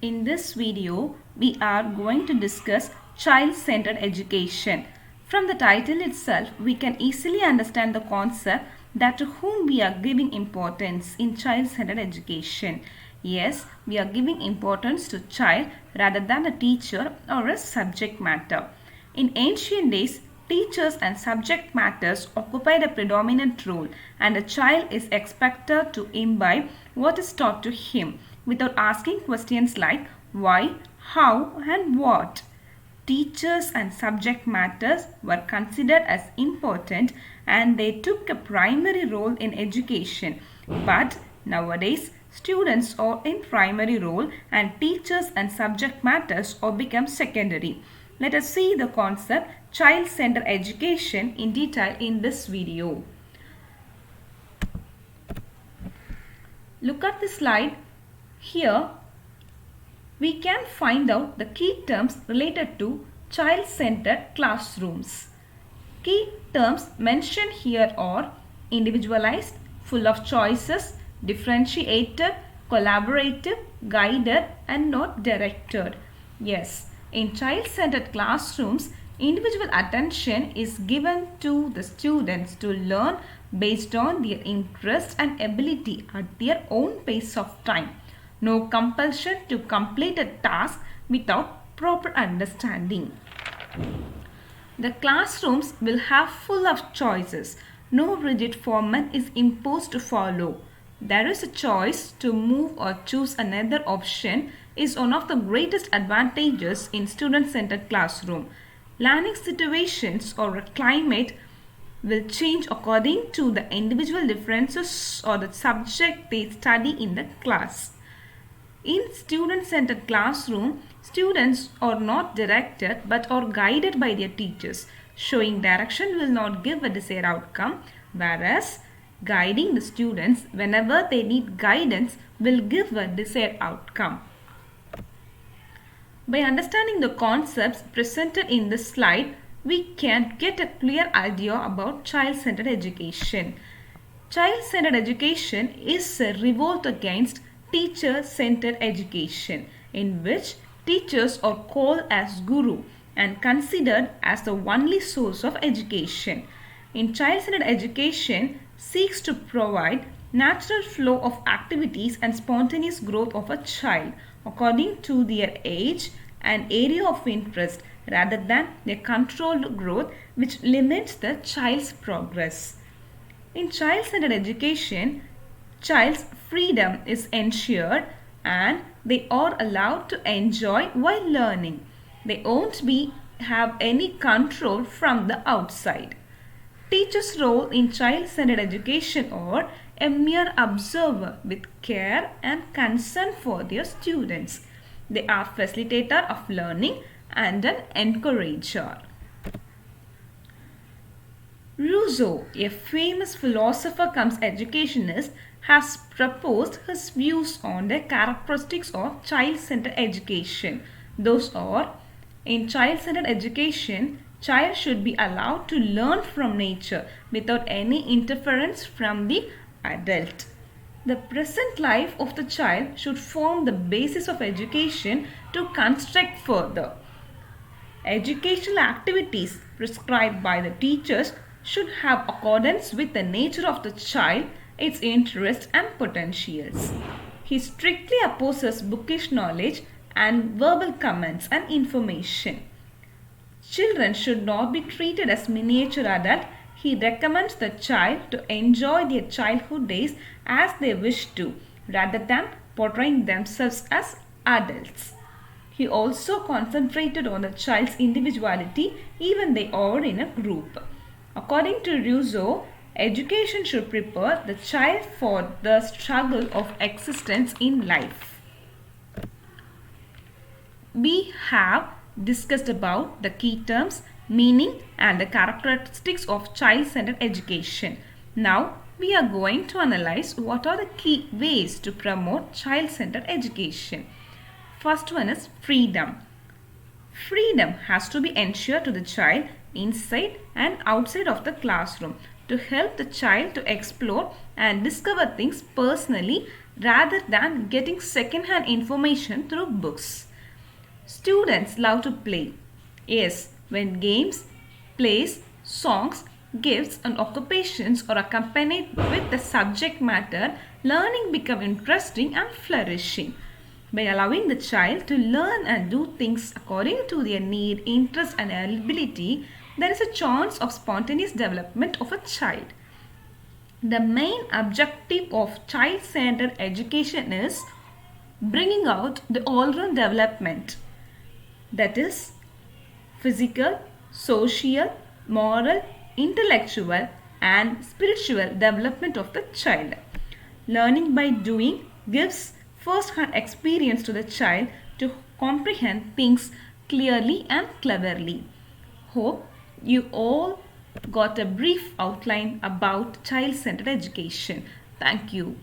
In this video, we are going to discuss child-centered education. From the title itself, we can easily understand the concept that to whom we are giving importance in child-centered education. Yes, we are giving importance to child rather than a teacher or a subject matter. In ancient days, teachers and subject matters occupied a predominant role, and a child is expected to imbibe what is taught to him without asking questions like why, how, and what. Teachers and subject matters were considered as important and they took a primary role in education. But nowadays, students are in primary role and teachers and subject matters are become secondary. Let us see the concept child-centered education in detail in this video. Look at the slide. Here we can find out the key terms related to child-centered classrooms. Key terms mentioned here are individualized, full of choices, differentiated, collaborative, guided, and not directed. Yes, in child-centered classrooms, individual attention is given to the students to learn based on their interest and ability at their own pace of time. No compulsion to complete a task without proper understanding. The classrooms will have full of choices. No rigid format is imposed to follow. There is a choice to move or choose another option is one of the greatest advantages in student-centered classroom. Learning situations or a climate will change according to the individual differences or the subject they study in the class. In student-centered classroom, students are not directed but are guided by their teachers. Showing direction will not give a desired outcome, whereas guiding the students whenever they need guidance will give a desired outcome. By understanding the concepts presented in this slide, we can get a clear idea about child-centered education. Child-centered education is a revolt against teacher-centered education, in which teachers are called as guru and considered as the only source of education. In child-centered education seeks to provide natural flow of activities and spontaneous growth of a child according to their age and area of interest rather than their controlled growth, which limits the child's progress. In child-centered education, child's freedom is ensured and they are allowed to enjoy while learning. They won't have any control from the outside. Teachers' role in child-centered education are a mere observer with care and concern for their students. They are facilitator of learning and an encourager. Rousseau, a famous philosopher cum educationist, has proposed his views on the characteristics of child-centered education. Those are, in child-centered education, child should be allowed to learn from nature without any interference from the adult. The present life of the child should form the basis of education to construct further. Educational activities prescribed by the teachers should have accordance with the nature of the child, its interests and potentials. He strictly opposes bookish knowledge and verbal comments and information. Children should not be treated as miniature adults. He recommends the child to enjoy their childhood days as they wish to, rather than portraying themselves as adults. He also concentrated on the child's individuality even they are in a group. According to Rousseau, education should prepare the child for the struggle of existence in life. We have discussed about the key terms, meaning and the characteristics of child-centered education. Now we are going to analyze what are the key ways to promote child-centered education. First one is freedom. Freedom has to be ensured to the child inside and outside of the classroom to help the child to explore and discover things personally rather than getting second-hand information through books. Students love to play. Yes, when games, plays, songs, gifts and occupations are accompanied with the subject matter, learning becomes interesting and flourishing. By allowing the child to learn and do things according to their need, interest and ability, there is a chance of spontaneous development of a child. The main objective of child-centered education is bringing out the all-round development, that is physical, social, moral, intellectual and spiritual development of the child. Learning by doing gives first-hand experience to the child to comprehend things clearly and cleverly. Hope you all got a brief outline about child-centered education. Thank you.